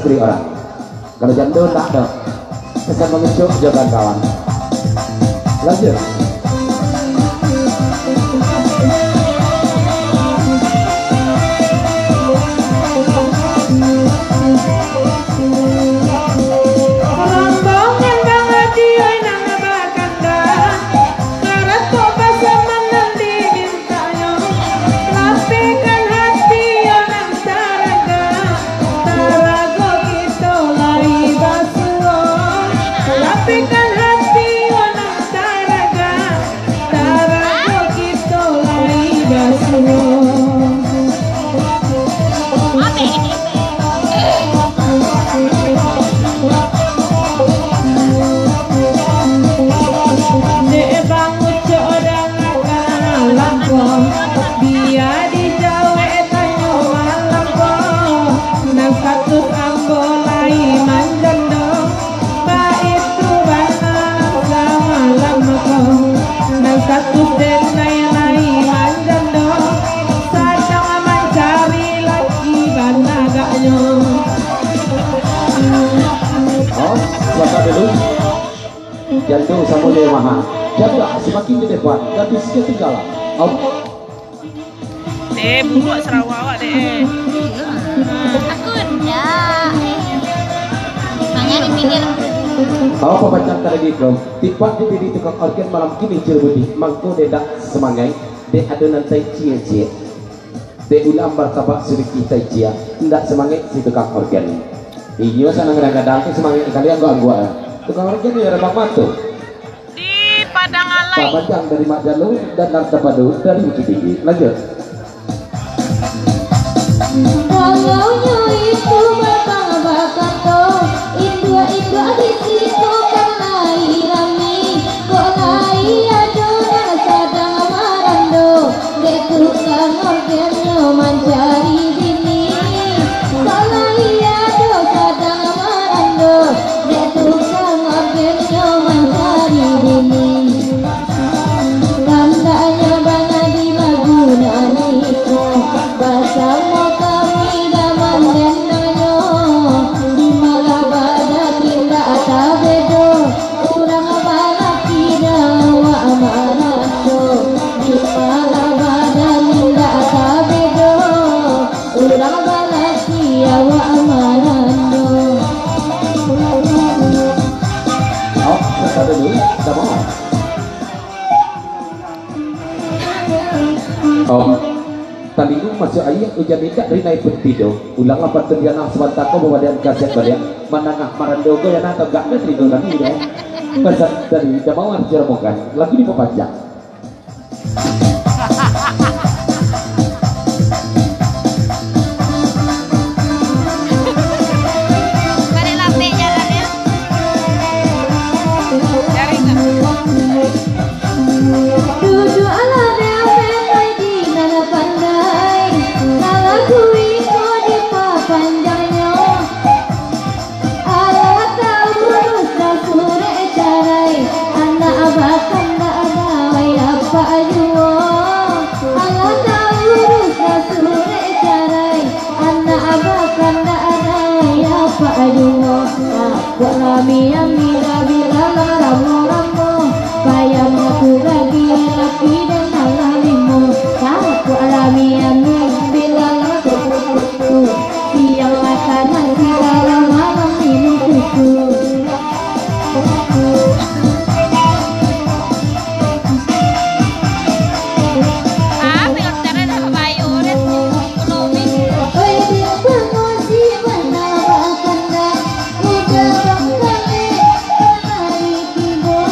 istri orang. Kalau janda tak ada. Kesan mengecup jangan kawan. Lanjut. Jantung sama Dewa jaga semakin ke depan dan bisa ketinggalan. Buat Sarawak deh. Aku enggak. Hanya di pinggir. Kalau pembacaan tadi kau tipat di tukang organ malam kini cerbudi mangko dedak semangai de adonan tai cie de ulam martabak sedikit tai cia ndak semangai si tukang organ. Iyo sana kadang-kadang tu semangat kalian gua tukang organ ya rebak matu di Padang Alai. Pembacaan dari Mak Jalu dan Narta Padu dari Bukit Tinggi. Lanjut. Walaunya itu bakal tuh itu di situ kan rami kok lai adonan sadang marando dek tukang organnya mencari bini kok lai ado sadang marando dek tukang organnya mencari bini tandanya banyak di Laguna itu bersama tadi itu masuk ayat ujian nikah dari naik petido ulang apa terjadi sebentar kau bawa dan kaset balik menangah marandogo yang atau gak ada tido lagi deh pesan dari Jamawar Cirebon lagi di Pepajang. Tiba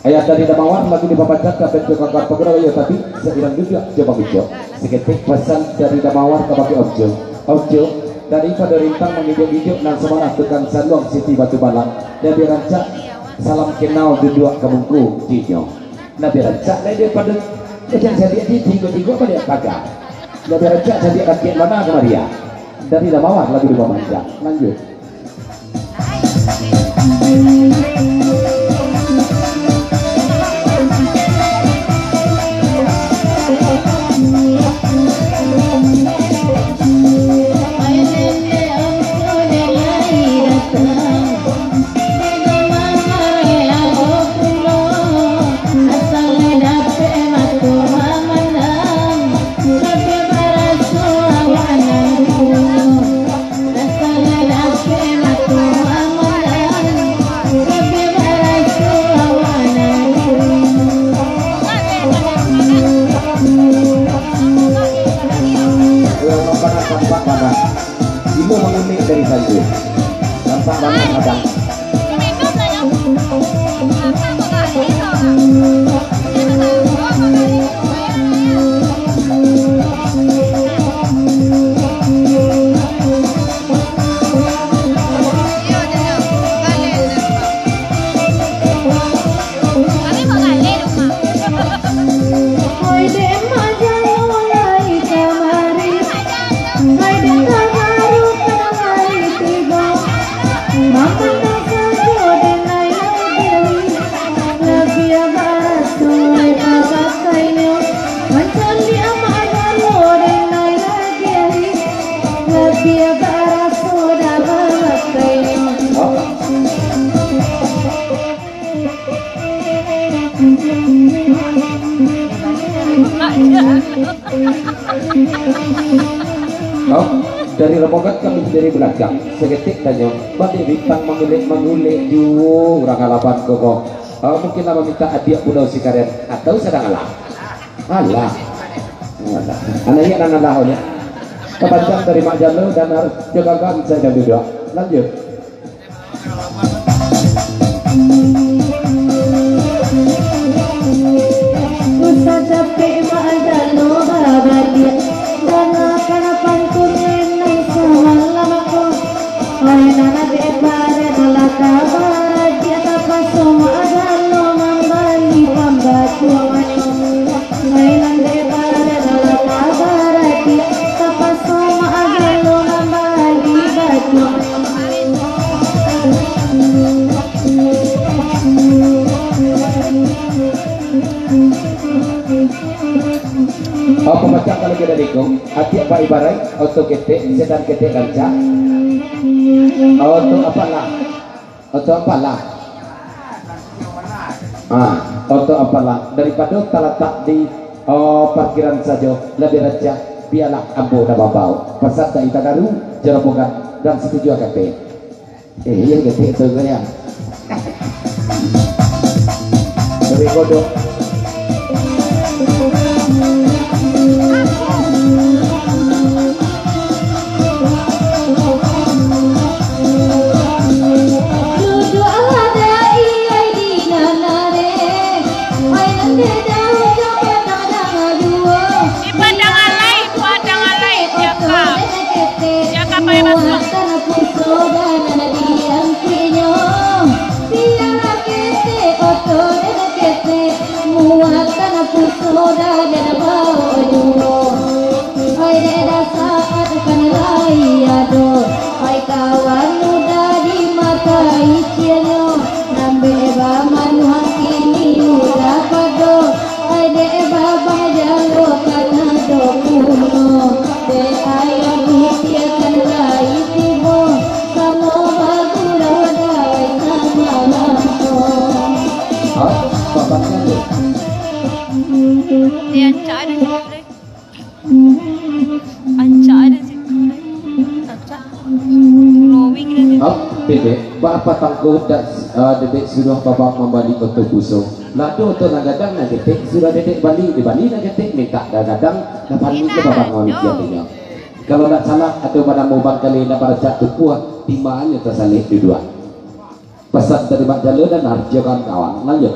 Ayat dari Damawar lagi dibacakan ke bentuk kakak pegawai ya, tapi seiring juga coba bijo. Seketik pesan dari Damawar ke bagi Objo. Objo daripada rintang mengijuk-ijuk dan semangat tukang Saluang Siti Batu Balang. Nabi rancak salam kenal duduk ke bungku Jinyo. Nabi rancak daripada macam jadi di tiga-tiga pada kagak. Nabi rancak jadi rakyat mana ke Maria. Dari Damawar lagi dibaca. Lanjut. Ibu mengunik dari salju nampak banyak kadang dari rombongan kami dari belakang seketik tanya bagi bintang mengulik ju orang halapan koko mungkin lama minta hadiah pulau si karen atau sedang alah anaknya dan alahnya kepanjang dari Mak Jalo dan harus jaga saya duduk lanjut. Usah capek Mak Jalo bahagia dan akan pantun neneng semalamku. Oi nana de pare bola kabar dia tapa Mak Jalo membali pembatu manu. Oi nana de pare bola kabar dia tapa Mak Jalo membali batu. Pemecah kalau kita dikong hati apa ibarat auto ketek sedang ketek rancak auto apalah auto apalah daripada terletak di parkiran saja lebih rancak biarlah ambo dan babau pasal tak ita garu jerobogan dan setuju ketek yang ketek itu ya dari kodok. Kawan muda di mata isianyo nambe eba manuhan kini muda pado ade eba bajalo kana do kuno de ayo dutia kan rai tibo samo bagura dai sama lampo Bapaknya Dia ancak ada situ deh. Ancak ada situ deh. Ancak. Glowing dia. Bebek, apa tangguh dan dedek sudah bapak membalik untuk busuk. Lalu untuk nagadang nagetek sudah dedek balik di Bali nagetek minta nagadang dapat ke bapak manusia punya. Kalau tak salah atau pada mau kali nak pada jatuh puah timaannya tersalih di dua. Pesan dari Mak Jalo dan harjakan kawan lanjut.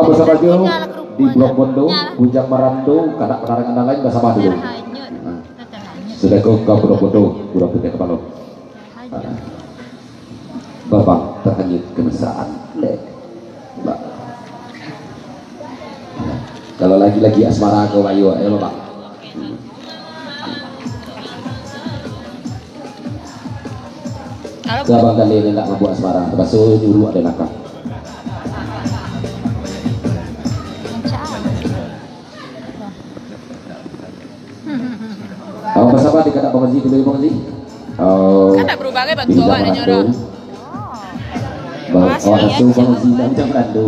Bersama Jo di Blok Bondo, Bujang Marando, kanak penarangan lain bersama dulu. Sudah ke Blok Bondo, kurang putih kepala. Bapak terhanyut kemesraan. Mbak. Kalau lagi-lagi asmara ke Wayu, ya Bapak. Gabang kali ini tidak membuat asmara, termasuk nyuruh ada nakal. Bersama di kata pengaji dulu pengaji. Kan tak berubahnya bantu awak dan nyorok. Bawa satu pengaji dan jam randu.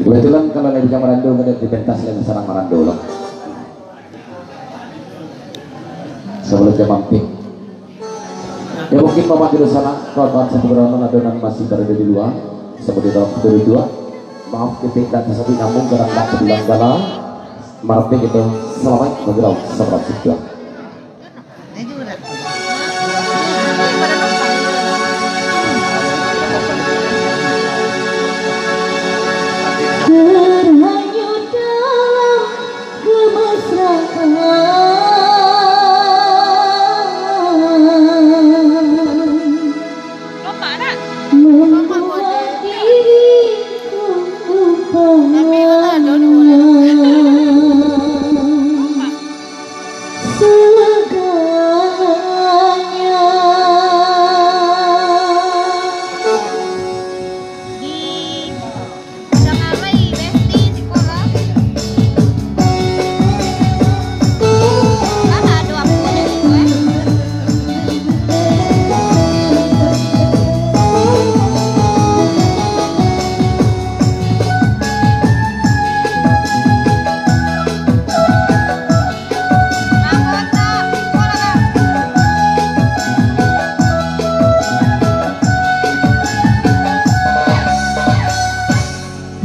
Kebetulan kalau lagi jam randu ada di pentas yang sarang randu loh. Sebelum dia mampir. Ya mungkin Bapak di sana kawan-kawan satu berangan adonan masih berada di luar. Seperti dalam video dua. Maaf ketika tersebut nyambung karena tak kebilang gala marpe itu selamat bergerak seperti itu. Terhanyut dalam kemesraan membuat diriku segalanya.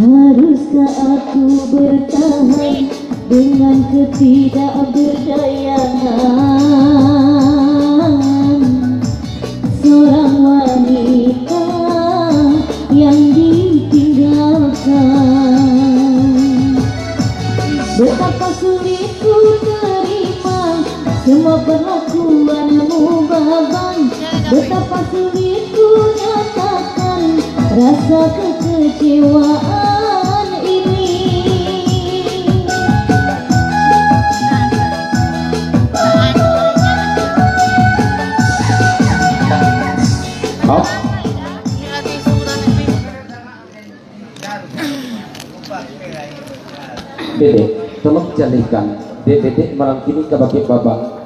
Haruskah aku bertahan dengan ketidakberdayaan seorang wanita yang ditinggalkan? Betapa sulit ku terima semua perlakuanmu babang. Betapa sulit ku nyatakan rasa kekecewaan ini. Dedek, tolong jadikan dedek merangkini ke bagi babak